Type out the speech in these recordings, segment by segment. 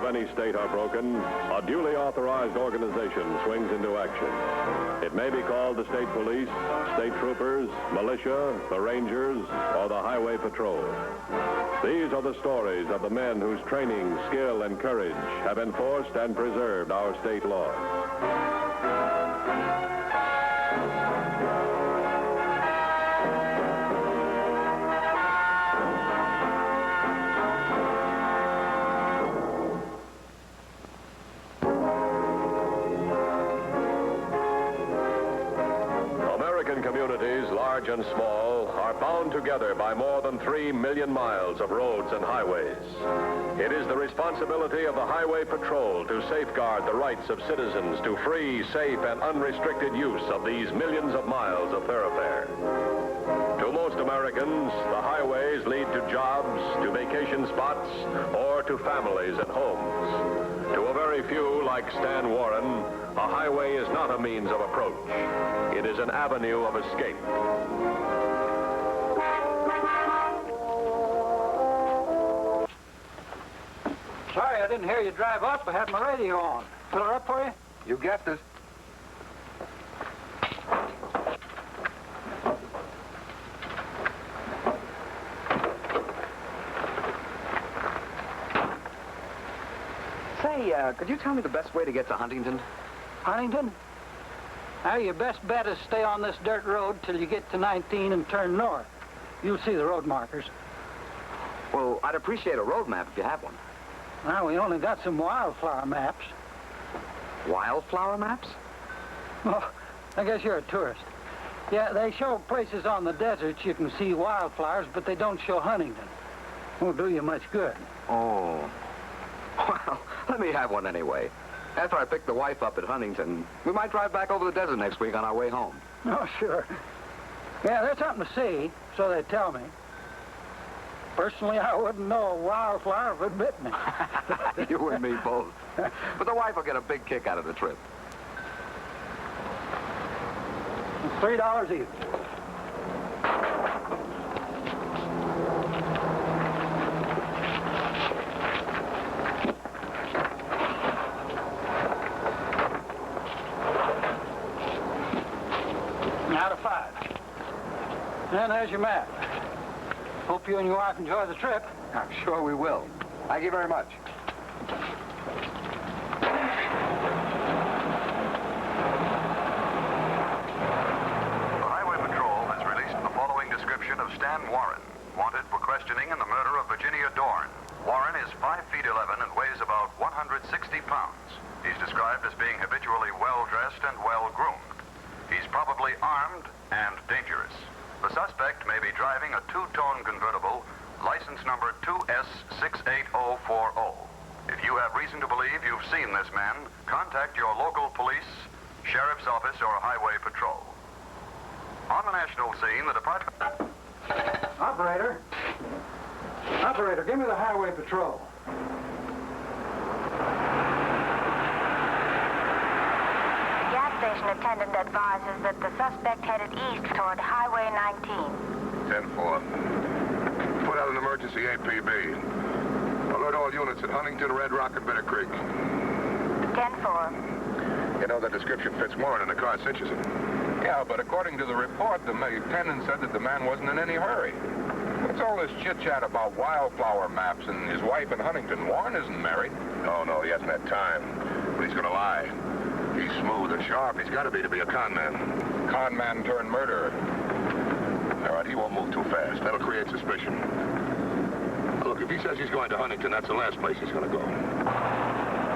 of any state are broken, a duly authorized organization swings into action. It may be called the state police, state troopers, militia, the rangers, or the highway patrol. These are the stories of the men whose training, skill, and courage have enforced and preserved our state laws. Communities, large and small, are bound together by more than 3 million miles of roads and highways. It is the responsibility of the Highway Patrol to safeguard the rights of citizens to free, safe, and unrestricted use of these millions of miles of thoroughfare. To most Americans, the highways lead to jobs, to vacation spots, or to families and homes. To a very few, like Stan Warren, a highway is not a means of approach. It is an avenue of escape. Sorry, I didn't hear you drive up. I had my radio on. Fill her up for you? You guessed it. Say, could you tell me the best way to get to Huntington? Huntington? Now, your best bet is stay on this dirt road till you get to 19 and turn north. You'll see the road markers. Well, I'd appreciate a road map if you have one. Now, we only got some wildflower maps. Wildflower maps? Oh, I guess you're a tourist. Yeah, they show places on the deserts you can see wildflowers, but they don't show Huntington. Won't do you much good. Oh. Well, let me have one anyway. After I pick the wife up at Huntington, we might drive back over the desert next week on our way home. Oh, sure. Yeah, there's something to see, so they tell me. Personally, I wouldn't know a wildflower if it bit me. You and me both. But the wife will get a big kick out of the trip. $3 each. Out of 5. And there's your map. Hope you and your wife enjoy the trip. I'm sure we will. Thank you very much. The Highway Patrol has released the following description of Stan Warren, wanted for questioning in the murder of Virginia Dorn. Warren is 5 feet 11 and weighs about 160 pounds. He's described as being habitually well-dressed and well-groomed. He's probably armed and dangerous. The suspect may be driving a two-tone convertible, license number 2S68040. If you have reason to believe you've seen this man, contact your local police, sheriff's office, or highway patrol. On the national scene, the department... Operator. Operator, give me the highway patrol. Station attendant advises that the suspect headed east toward Highway 19. 10-4. Put out an emergency APB. Alert all units at Huntington, Red Rock, and Bitter Creek. 10-4. You know, that description fits Warren in the car cinches him. Yeah, but according to the report, the lieutenant said that the man wasn't in any hurry. What's all this chit-chat about wildflower maps and his wife in Huntington? Warren isn't married. No, he hasn't had time. But he's gonna lie. He's smooth and sharp. He's got to be a con man. Con man turned murderer. All right, he won't move too fast. That'll create suspicion. Now, look, if he says he's going to Huntington, that's the last place he's going to go.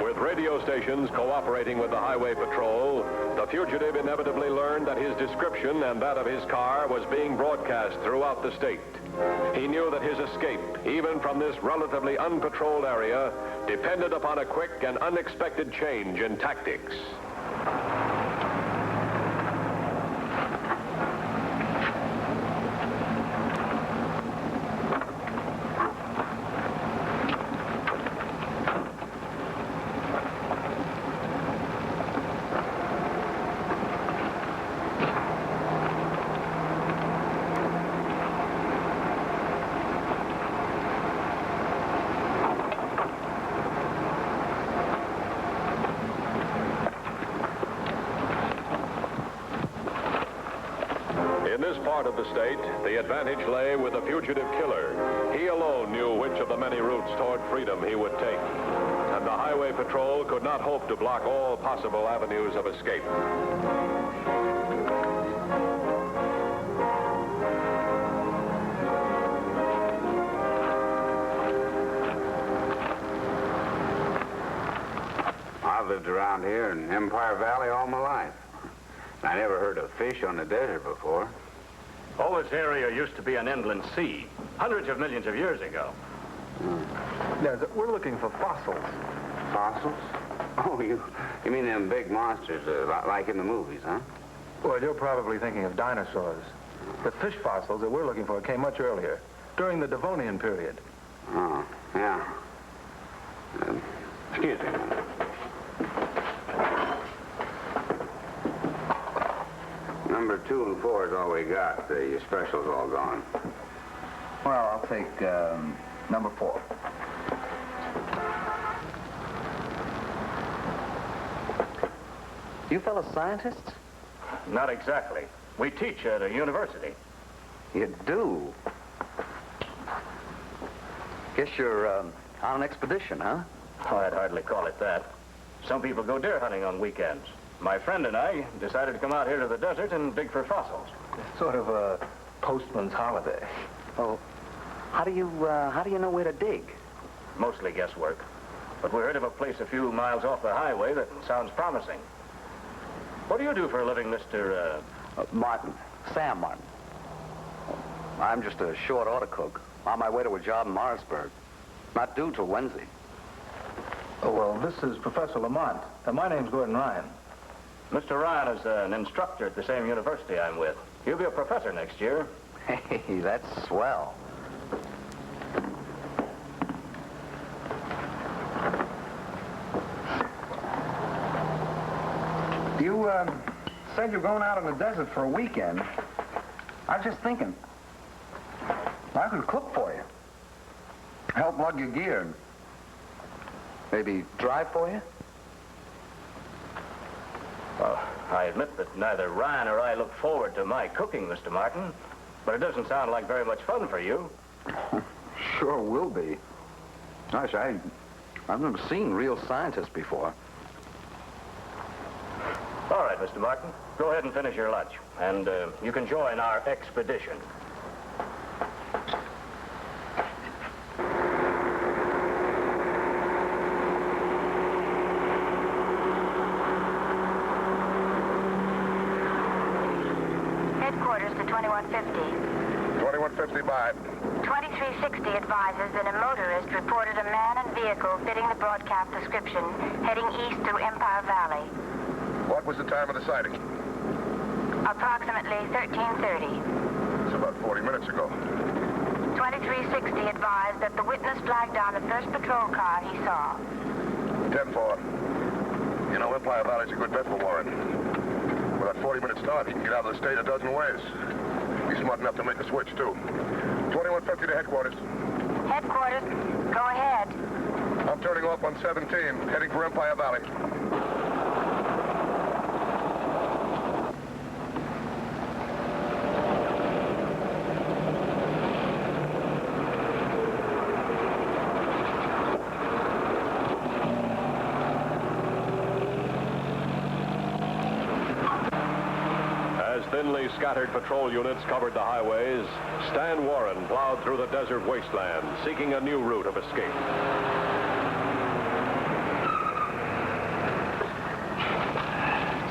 With radio stations cooperating with the Highway Patrol, the fugitive inevitably learned that his description and that of his car was being broadcast throughout the state. He knew that his escape, even from this relatively unpatrolled area, depended upon a quick and unexpected change in tactics. part of the state, the advantage lay with the fugitive killer. He alone knew which of the many routes toward freedom he would take. And the Highway Patrol could not hope to block all possible avenues of escape. I've lived around here in Empire Valley all my life. I never heard of fish on the desert before. Oh, this area used to be an inland sea, hundreds of millions of years ago. Yes, we're looking for fossils. Fossils? Oh, you mean them big monsters like in the movies, huh? Well, you're probably thinking of dinosaurs. The fish fossils that we're looking for came much earlier, during the Devonian period. Oh, yeah. Excuse me a minute. Number 2 and 4 is all we got. The special's all gone. Well, I'll take number 4. You fellow scientists? Not exactly. We teach at a university. You do? Guess you're on an expedition, huh? Oh, I'd hardly call it that. Some people go deer hunting on weekends. My friend and I decided to come out here to the desert and dig for fossils. Sort of a postman's holiday. Oh, how do you know where to dig? Mostly guesswork. But we heard of a place a few miles off the highway that sounds promising. What do you do for a living, Mr. Martin. Sam Martin. I'm just a short order cook. On my way to a job in Morrisburg. Not due till Wednesday. Oh, well, this is Professor Lamont. And my name's Gordon Ryan. Mr. Ryan is an instructor at the same university I'm with. He'll be a professor next year. Hey, that's swell. You said you're going out in the desert for a weekend. I was just thinking, I could cook for you. Help lug your gear. Maybe drive for you? Well, I admit that neither Ryan or I look forward to my cooking, Mr. Martin. But it doesn't sound like very much fun for you. Sure will be. Gosh, I've never seen real scientists before. All right, Mr. Martin. Go ahead and finish your lunch. And you can join our expedition. Headquarters to 2150. 2150 by. 2360 advises that a motorist reported a man and vehicle fitting the broadcast description heading east through Empire Valley. What was the time of the sighting? Approximately 1330. It's about 40 minutes ago. 2360 advised that the witness flagged down the first patrol car he saw. 10-4. You know, Empire Valley's a good bet for Warren. With that 40-minute start, he can get out of the state a dozen ways. He's smart enough to make a switch, too. 2150 to headquarters. Headquarters, go ahead. I'm turning off on 17, heading for Empire Valley. Thinly scattered patrol units covered the highways. Stan Warren plowed through the desert wasteland, seeking a new route of escape.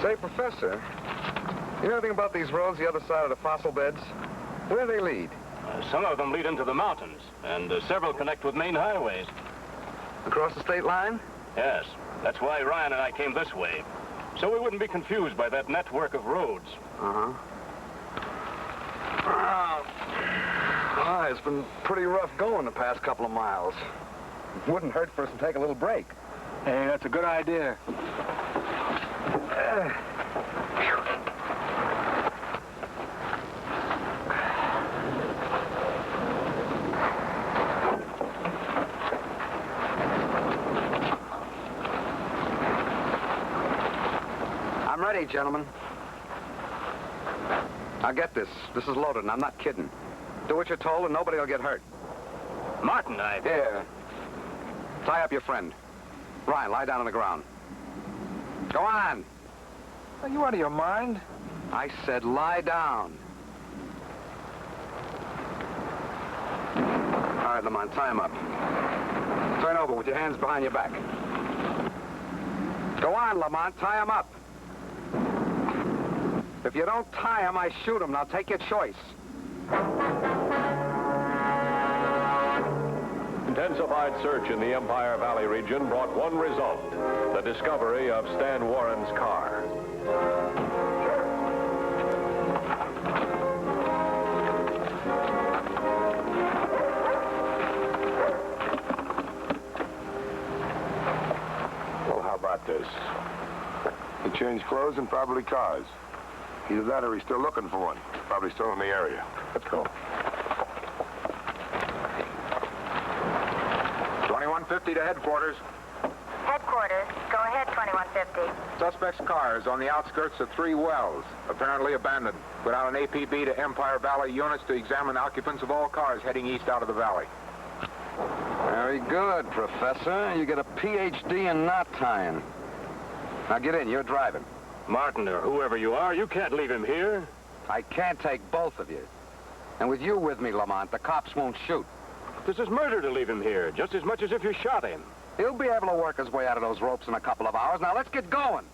Say, Professor, you know anything about these roads the other side of the fossil beds? Where do they lead? Some of them lead into the mountains, and several connect with main highways. Across the state line? Yes, that's why Ryan and I came this way. So we wouldn't be confused by that network of roads. Uh-huh. It's been pretty rough going the past couple of miles. It wouldn't hurt for us to take a little break. Hey, that's a good idea. I'm ready, gentlemen. Now get this. This is loaded, and I'm not kidding. Do what you're told, and nobody will get hurt. Martin, Here. Tie up your friend. Ryan, lie down on the ground. Go on. Are you out of your mind? I said lie down. All right, Lamont, tie him up. Turn over with your hands behind your back. Go on, Lamont, tie him up. If you don't tie him, I shoot him. Now take your choice. Intensified search in the Empire Valley region brought one result, the discovery of Stan Warren's car. Well, how about this? He changed clothes and probably cars. Either that or he's still looking for one. Probably still in the area. Let's go. 2150 to headquarters. Headquarters, go ahead, 2150. Suspect's car is on the outskirts of 3 wells, apparently abandoned. Put out an APB to Empire Valley units to examine occupants of all cars heading east out of the valley. Very good, Professor. You get a PhD in knot tying. Now get in. You're driving. Martin, or whoever you are, you can't leave him here. I can't take both of you. And with you with me, Lamont, the cops won't shoot. This is murder to leave him here, just as much as if you shot him. He'll be able to work his way out of those ropes in a couple of hours. Now let's get going.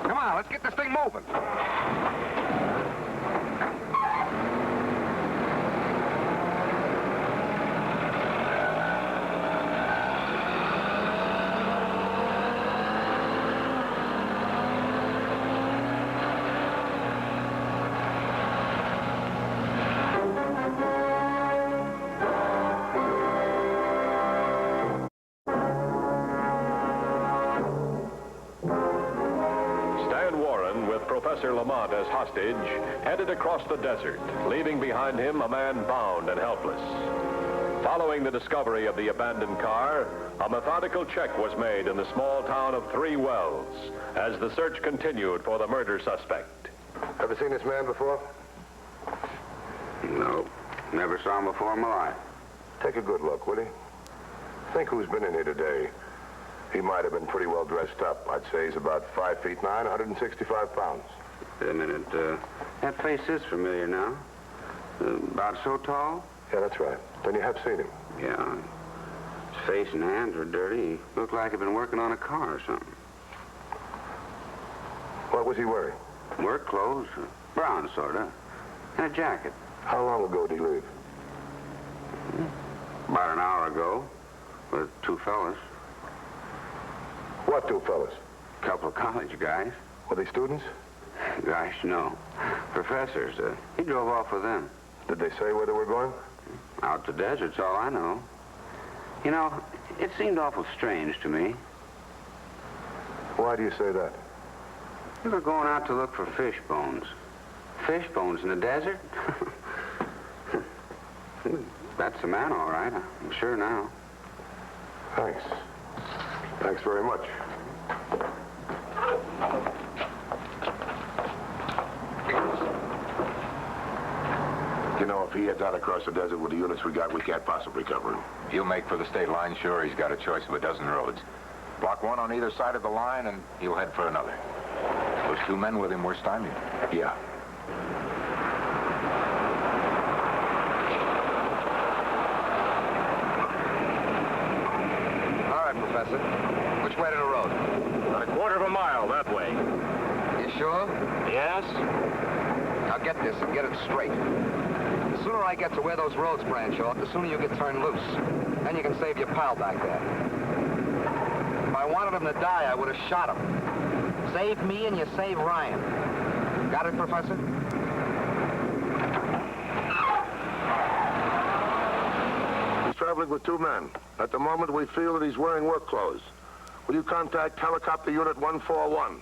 Come on, let's get this thing moving. Professor Lamont as hostage, headed across the desert, leaving behind him a man bound and helpless. Following the discovery of the abandoned car, a methodical check was made in the small town of 3 Wells as the search continued for the murder suspect. Ever seen this man before? No. Never saw him before in my life. Take a good look, will you? Think who's been in here today. He might have been pretty well dressed up. I'd say he's about 5 feet 9, 165 pounds. Wait a minute. That face is familiar now. About so tall? Yeah, that's right. Then you have seen him. Yeah. His face and hands were dirty. He looked like he'd been working on a car or something. What was he wearing? Work clothes. Brown, sort of. And a jacket. How long ago did he leave? About an hour ago. With 2 fellas. What 2 fellas? A couple of college guys. Were they students? Gosh, no. Professors. He drove off with them. Did they say where they were going? Out to desert's all I know. You know, it seemed awful strange to me. Why do you say that? They were going out to look for fish bones. Fish bones in the desert? That's the man, all right. I'm sure now. Thanks. Thanks very much. You know, if he heads out across the desert with the units we got, we can't possibly cover him. He'll make for the state line, sure. He's got a choice of a dozen roads. Block one on either side of the line, and he'll head for another. Those 2 men with him were stymied. Yeah. Professor. Which way to the road? About a quarter of a mile that way. You sure? Yes? Now get this and get it straight. The sooner I get to where those roads branch off, the sooner you get turned loose. Then you can save your pal back there. If I wanted him to die, I would have shot him. Save me and you save Ryan. Got it, Professor? He's traveling with 2 men. At the moment, we feel that he's wearing work clothes. Will you contact Helicopter Unit 141?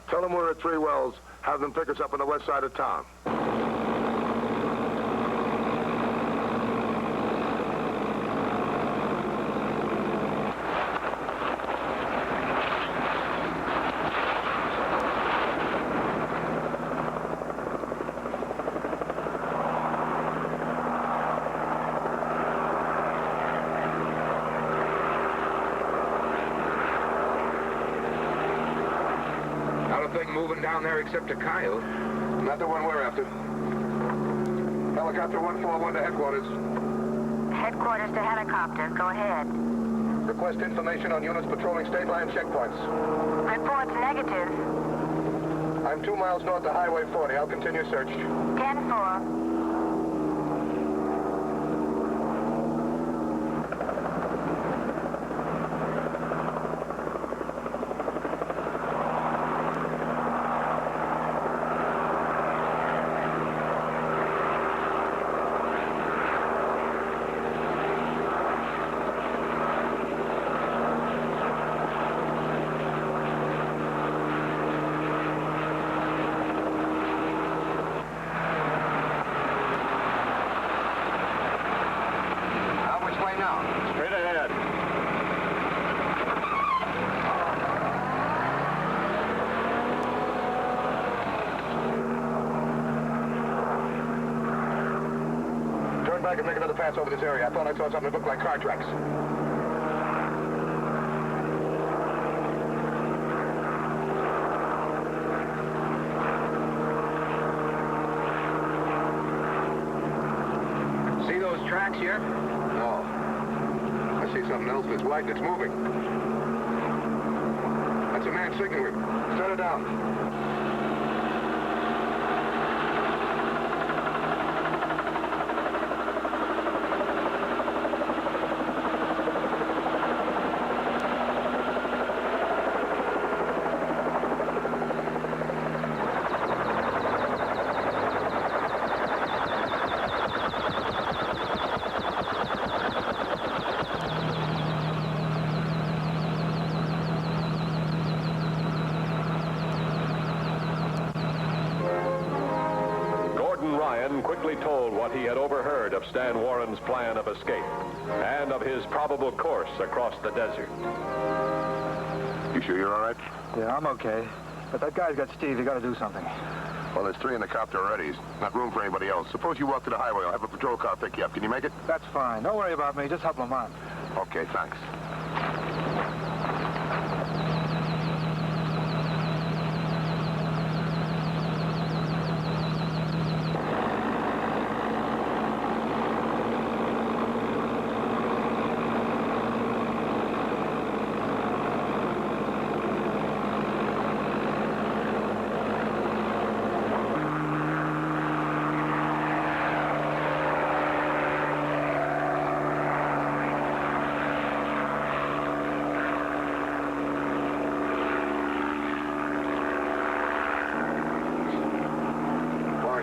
Tell them we're at 3 Wells. Have them pick us up on the west side of town. thing moving down there except a coyote. Not the one we're after. Helicopter 141 to headquarters. Headquarters to helicopter. Go ahead. Request information on units patrolling state line checkpoints. Reports negative. I'm 2 miles north of Highway 40. I'll continue search. 10-4. Straight ahead. Turn back and make another pass over this area. I thought I saw something that looked like car tracks. See those tracks here? No. I see something else that's white and it's moving. That's a man signaling. Set it down. Ryan quickly told what he had overheard of Stan Warren's plan of escape and of his probable course across the desert. You sure you're all right? Yeah, I'm okay. But that guy's got Steve. You got to do something. Well, there's 3 in the copter already. Not room for anybody else. Suppose you walk to the highway. I'll have a patrol car pick you up. Can you make it? That's fine. Don't worry about me. Just help Lamont. Okay, thanks.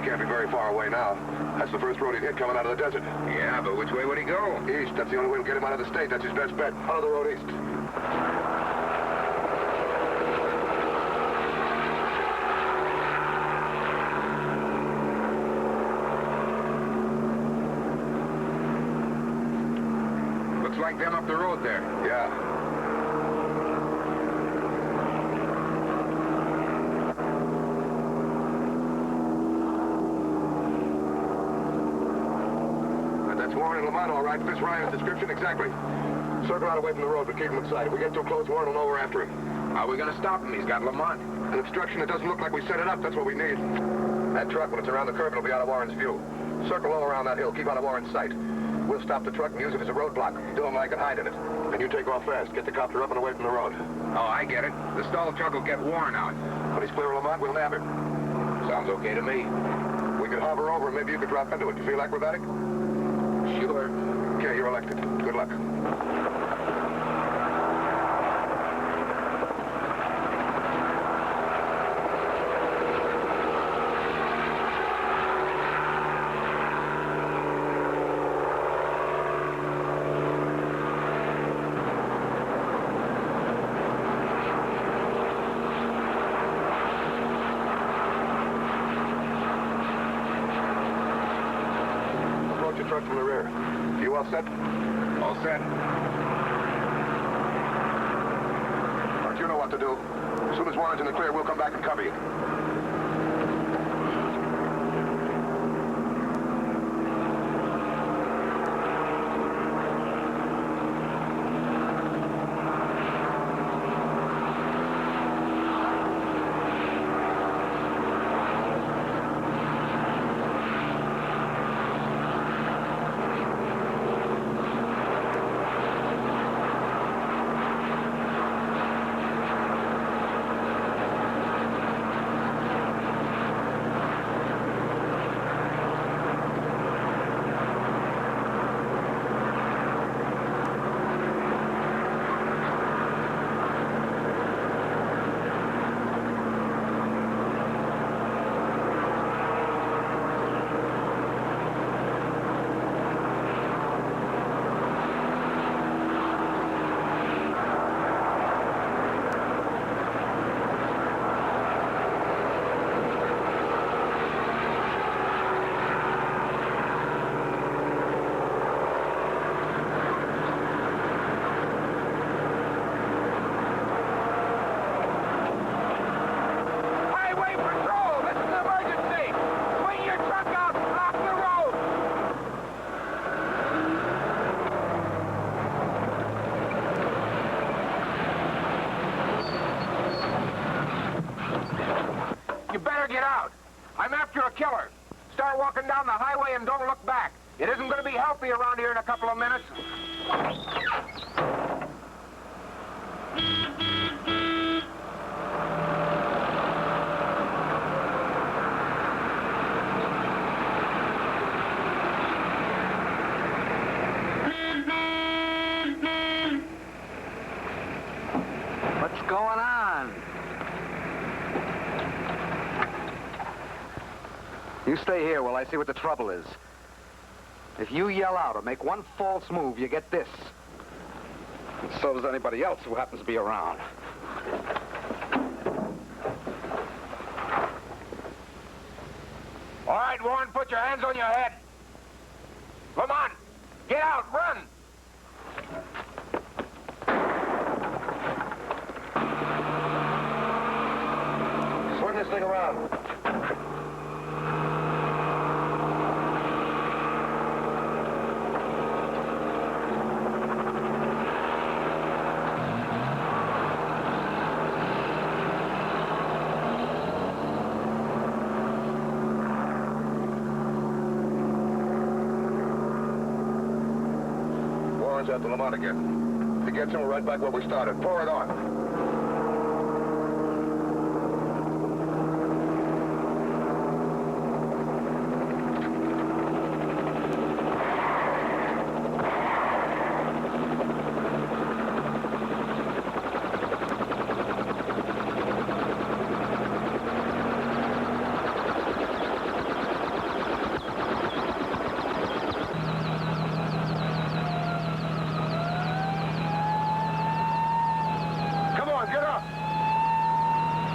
Can't be very far away now. That's the first road he'd hit coming out of the desert. Yeah, but which way would he go? East. That's the only way we'll get him out of the state. That's his best bet. Follow the road east. Looks like them up the road there. Yeah. Warren and Lamont, all right. Fits Ryan's description exactly. Circle out away from the road, but keep him in sight. If we get too close, Warren will know we're after him. How are we going to stop him? He's got Lamont. An obstruction that doesn't look like we set it up. That's what we need. That truck, when it's around the curve, it'll be out of Warren's view. Circle all around that hill. Keep out of Warren's sight. We'll stop the truck and use it as a roadblock. Dylan and I can hide in it. And you take off fast. Get the copter up and away from the road. Oh, I get it. The stalled truck will get Warren out. When he's clear of Lamont, we'll nab him. Sounds okay to me. We could hover over and maybe you could drop into it. You feel acrobatic? Sure. Okay, you're elected. Good luck. Approach your truck from the rear. You all set? All set. Don't you know what to do? As soon as Warren's in the clear, we'll come back and cover you. killer. Start walking down the highway and don't look back. It isn't going to be healthy around here in a couple of minutes. What's going on? You stay here while I see what the trouble is. If you yell out or make one false move, you get this. And so does anybody else who happens to be around. All right, Warren, put your hands on your head. Come on. Get out. Run. Swing this thing around. Warren's after Lamont again. If he gets him, we're right back where we started. Pour it on.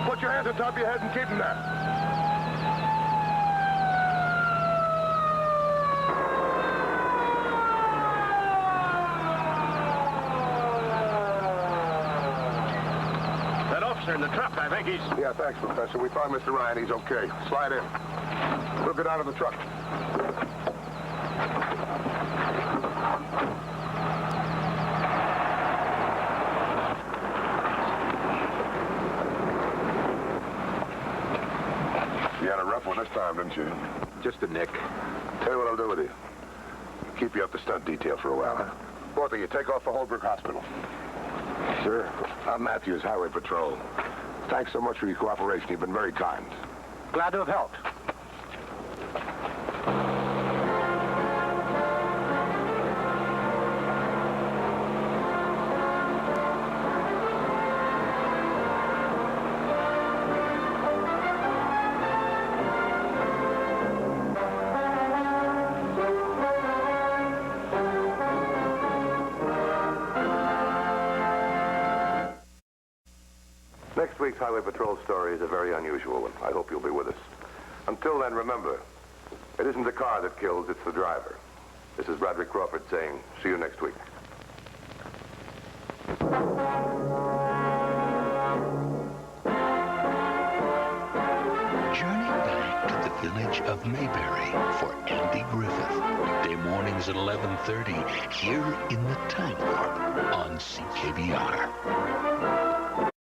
Put your hands on top of your head and keep them there. That officer in the truck, I think he's... Yeah, thanks, Professor. We found Mr. Ryan. He's okay. Slide in. We'll go down to the truck. You had a rough one this time, didn't you? Just a nick. Tell you what I'll do with you. Keep you up the stunt detail for a while, huh? Both of you, take off for Holbrook Hospital. Sir, I'm Matthews, Highway Patrol. Thanks so much for your cooperation. You've been very kind. Glad to have helped. Next week's Highway Patrol story is a very unusual one. I hope you'll be with us. Until then, remember, it isn't the car that kills, it's the driver. This is Broderick Crawford saying, see you next week. Journey back to the village of Mayberry for Andy Griffith. Weekday mornings at 11:30 here in the Time Warp on CKBR.